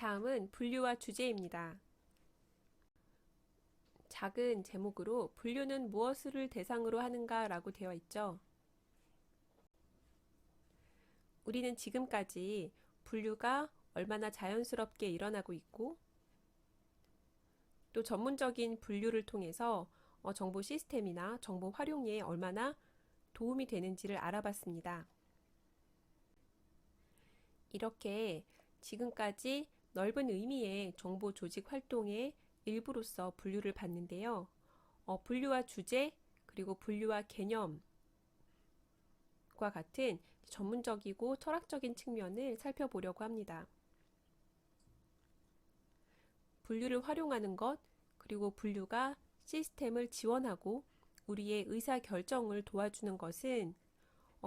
다음은 분류와 주제입니다. 작은 제목으로 분류는 무엇을 대상으로 하는가 라고 되어 있죠. 우리는 지금까지 분류가 얼마나 자연스럽게 일어나고 있고 또 전문적인 분류를 통해서 정보 시스템이나 정보 활용에 얼마나 도움이 되는지를 알아봤습니다. 이렇게 지금까지 넓은 의미의 정보 조직 활동의 일부로서 분류를 봤는데요. 분류와 주제 그리고 분류와 개념과 같은 전문적이고 철학적인 측면을 살펴보려고 합니다. 분류를 활용하는 것 그리고 분류가 시스템을 지원하고 우리의 의사 결정을 도와주는 것은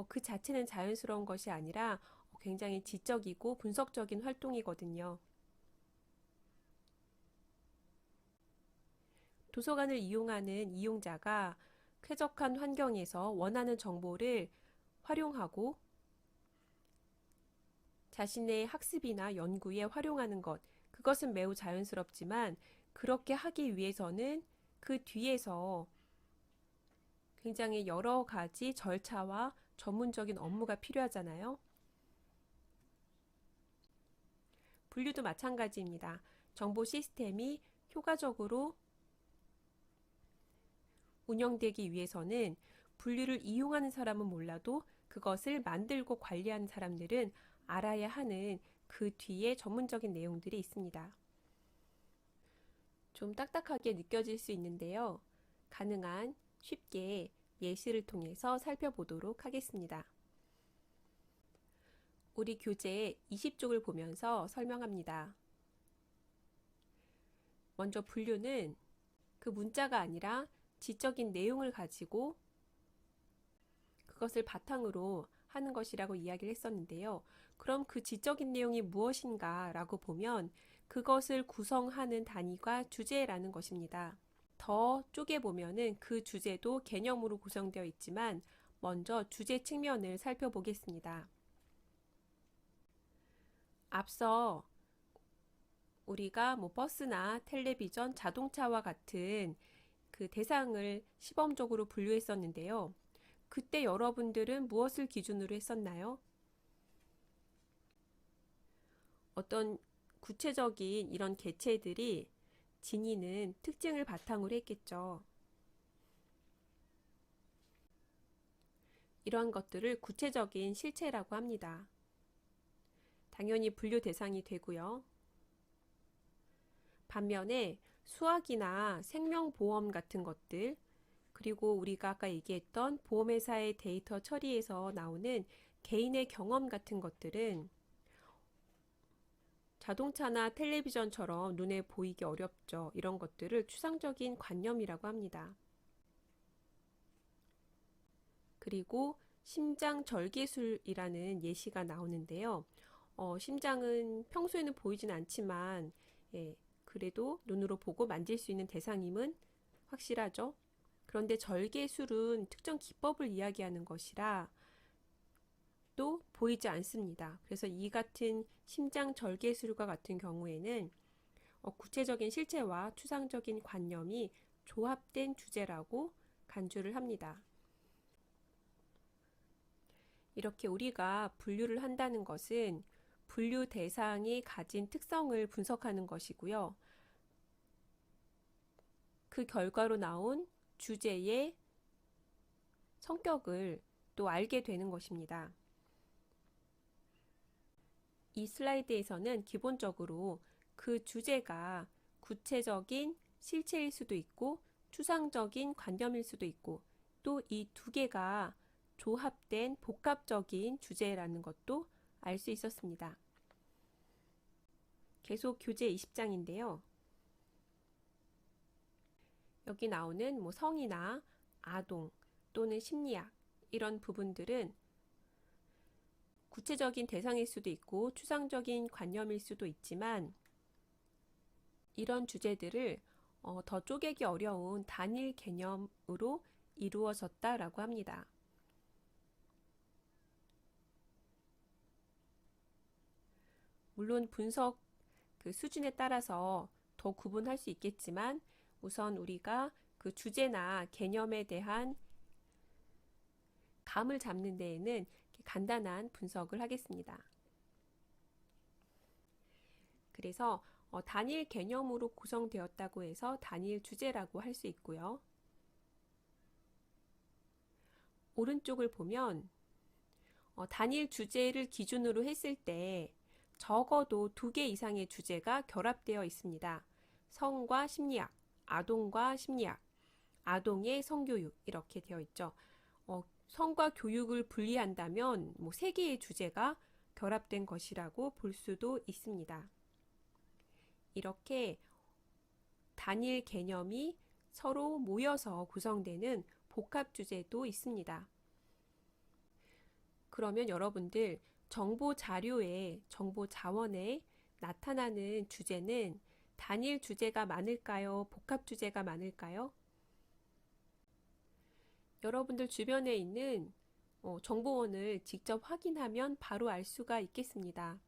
그 자체는 자연스러운 것이 아니라 굉장히 지적이고 분석적인 활동이거든요. 도서관을 이용하는 이용자가 쾌적한 환경에서 원하는 정보를 활용하고 자신의 학습이나 연구에 활용하는 것, 그것은 매우 자연스럽지만 그렇게 하기 위해서는 그 뒤에서 굉장히 여러 가지 절차와 전문적인 업무가 필요하잖아요. 분류도 마찬가지입니다. 정보 시스템이 효과적으로 운영되기 위해서는 분류를 이용하는 사람은 몰라도 그것을 만들고 관리하는 사람들은 알아야 하는 그 뒤에 전문적인 내용들이 있습니다. 좀 딱딱하게 느껴질 수 있는데요. 가능한 쉽게 예시를 통해서 살펴보도록 하겠습니다. 우리 교재 20쪽을 보면서 설명합니다. 먼저 분류는 그 문자가 아니라 지적인 내용을 가지고 그것을 바탕으로 하는 것이라고 이야기를 했었는데요. 그럼 그 지적인 내용이 무엇인가 라고 보면 그것을 구성하는 단위가 주제라는 것입니다. 더 쪼개보면은 그 주제도 개념으로 구성되어 있지만 먼저 주제 측면을 살펴보겠습니다. 앞서 우리가 버스나 텔레비전, 자동차와 같은 그 대상을 시범적으로 분류했었는데요. 그때 여러분들은 무엇을 기준으로 했었나요? 어떤 구체적인 이런 개체들이 지니는 특징을 바탕으로 했겠죠. 이러한 것들을 구체적인 실체라고 합니다. 당연히 분류 대상이 되고요. 반면에 수학이나 생명보험 같은 것들, 그리고 우리가 아까 얘기했던 보험회사의 데이터 처리에서 나오는 개인의 경험 같은 것들은 자동차나 텔레비전처럼 눈에 보이기 어렵죠. 이런 것들을 추상적인 관념이라고 합니다. 그리고 심장 절개술이라는 예시가 나오는데요. 심장은 평소에는 보이진 않지만 그래도 눈으로 보고 만질 수 있는 대상임은 확실하죠. 그런데 절개술은 특정 기법을 이야기하는 것이라 또 보이지 않습니다. 그래서 이 같은 심장 절개술과 같은 경우에는 구체적인 실체와 추상적인 관념이 조합된 주제라고 간주를 합니다. 이렇게 우리가 분류를 한다는 것은 분류 대상이 가진 특성을 분석하는 것이고요. 그 결과로 나온 주제의 성격을 또 알게 되는 것입니다. 이 슬라이드에서는 기본적으로 그 주제가 구체적인 실체일 수도 있고 추상적인 관념일 수도 있고 또 이 두 개가 조합된 복합적인 주제라는 것도 알 수 있었습니다. 계속 교재 20장인데요. 여기 나오는 성이나 아동 또는 심리학 이런 부분들은 구체적인 대상일 수도 있고 추상적인 관념일 수도 있지만 이런 주제들을 더 쪼개기 어려운 단일 개념으로 이루어졌다라고 합니다. 물론 분석 그 수준에 따라서 더 구분할 수 있겠지만 우선 우리가 그 주제나 개념에 대한 감을 잡는 데에는 간단한 분석을 하겠습니다. 그래서 단일 개념으로 구성되었다고 해서 단일 주제라고 할 수 있고요. 오른쪽을 보면 단일 주제를 기준으로 했을 때 적어도 2개 이상의 주제가 결합되어 있습니다. 성과 심리학, 아동과 심리학, 아동의 성교육 이렇게 되어 있죠. 성과 교육을 분리한다면 3개의 주제가 결합된 것이라고 볼 수도 있습니다. 이렇게 단일 개념이 서로 모여서 구성되는 복합 주제도 있습니다. 그러면 여러분들 정보 자료에, 정보 자원에 나타나는 주제는 단일 주제가 많을까요? 복합 주제가 많을까요? 여러분들 주변에 있는 정보원을 직접 확인하면 바로 알 수가 있겠습니다.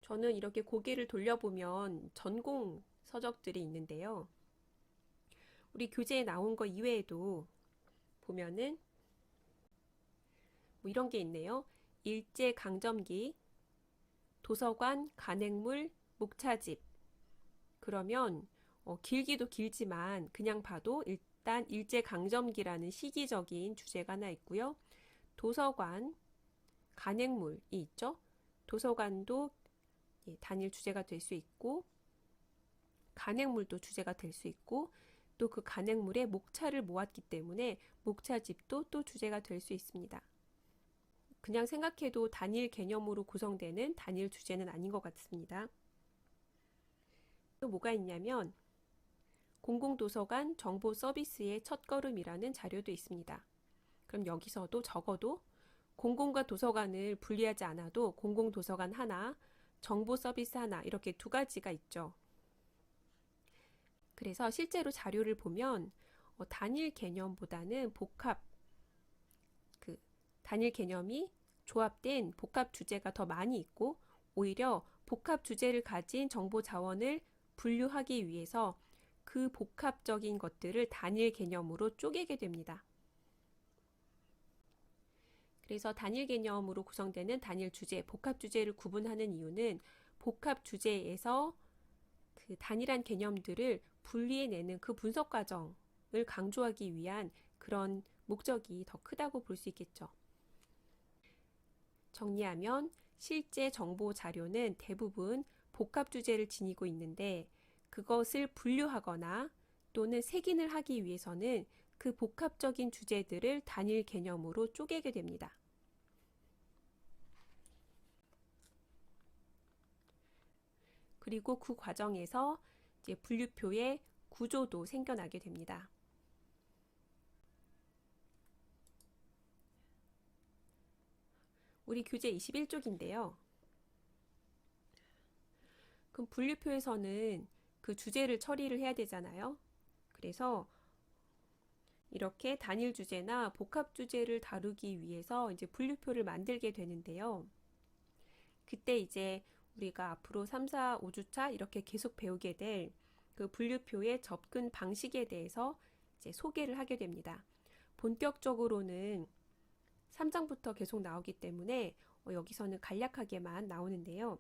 저는 이렇게 고개를 돌려보면 전공 서적들이 있는데요. 우리 교재에 나온 거 이외에도 보면은 이런 게 있네요. 일제강점기, 도서관, 간행물, 목차집. 그러면 길기도 길지만 그냥 봐도 일단 일제강점기라는 시기적인 주제가 하나 있고요. 도서관, 간행물이 있죠. 도서관도 단일 주제가 될 수 있고 간행물도 주제가 될 수 있고 또 그 간행물에 목차를 모았기 때문에 목차집도 또 주제가 될 수 있습니다. 그냥 생각해도 단일 개념으로 구성되는 단일 주제는 아닌 것 같습니다. 또 뭐가 있냐면 공공도서관 정보 서비스의 첫걸음이라는 자료도 있습니다. 그럼 여기서도 적어도 공공과 도서관을 분리하지 않아도 공공도서관 하나, 정보 서비스 하나 이렇게 2가지가 있죠. 그래서 실제로 자료를 보면 단일 개념보다는 단일 개념이 조합된 복합 주제가 더 많이 있고 오히려 복합 주제를 가진 정보 자원을 분류하기 위해서 그 복합적인 것들을 단일 개념으로 쪼개게 됩니다. 그래서 단일 개념으로 구성되는 단일 주제, 복합 주제를 구분하는 이유는 복합 주제에서 그 단일한 개념들을 분리해내는 그 분석 과정을 강조하기 위한 그런 목적이 더 크다고 볼 수 있겠죠. 정리하면 실제 정보 자료는 대부분 복합 주제를 지니고 있는데 그것을 분류하거나 또는 색인을 하기 위해서는 그 복합적인 주제들을 단일 개념으로 쪼개게 됩니다. 그리고 그 과정에서 이제 분류표의 구조도 생겨나게 됩니다. 우리 교재 21쪽인데요. 그럼 분류표에서는 그 주제를 처리를 해야 되잖아요. 그래서 이렇게 단일 주제나 복합 주제를 다루기 위해서 이제 분류표를 만들게 되는데요. 그때 이제 우리가 앞으로 3, 4, 5주차 이렇게 계속 배우게 될 그 분류표의 접근 방식에 대해서 이제 소개를 하게 됩니다. 본격적으로는 3장부터 계속 나오기 때문에 여기서는 간략하게만 나오는데요.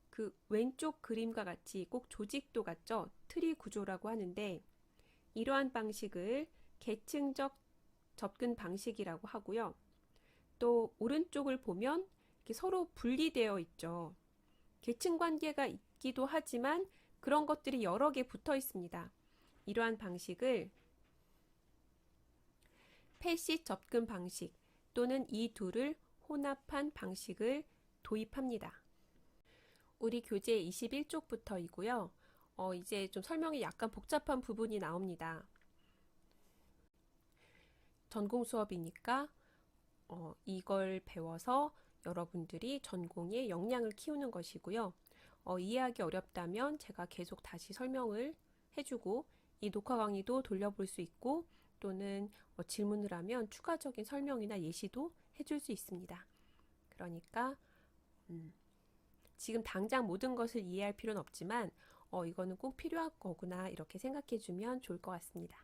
그 왼쪽 그림과 같이 꼭 조직도 같죠? 트리 구조라고 하는데 이러한 방식을 계층적 접근 방식이라고 하고요. 또 오른쪽을 보면 이렇게 서로 분리되어 있죠. 계층 관계가 있기도 하지만 그런 것들이 여러 개 붙어 있습니다. 이러한 방식을 패시 접근 방식 또는 이 둘을 혼합한 방식을 도입합니다. 우리 교재 21쪽부터이고요. 이제 좀 설명이 약간 복잡한 부분이 나옵니다. 전공 수업이니까 이걸 배워서 여러분들이 전공의 역량을 키우는 것이고요. 이해하기 어렵다면 제가 계속 다시 설명을 해주고 이 녹화 강의도 돌려볼 수 있고 또는 질문을 하면 추가적인 설명이나 예시도 해줄 수 있습니다. 그러니까 지금 당장 모든 것을 이해할 필요는 없지만 이거는 꼭 필요한 거구나 이렇게 생각해 주면 좋을 것 같습니다.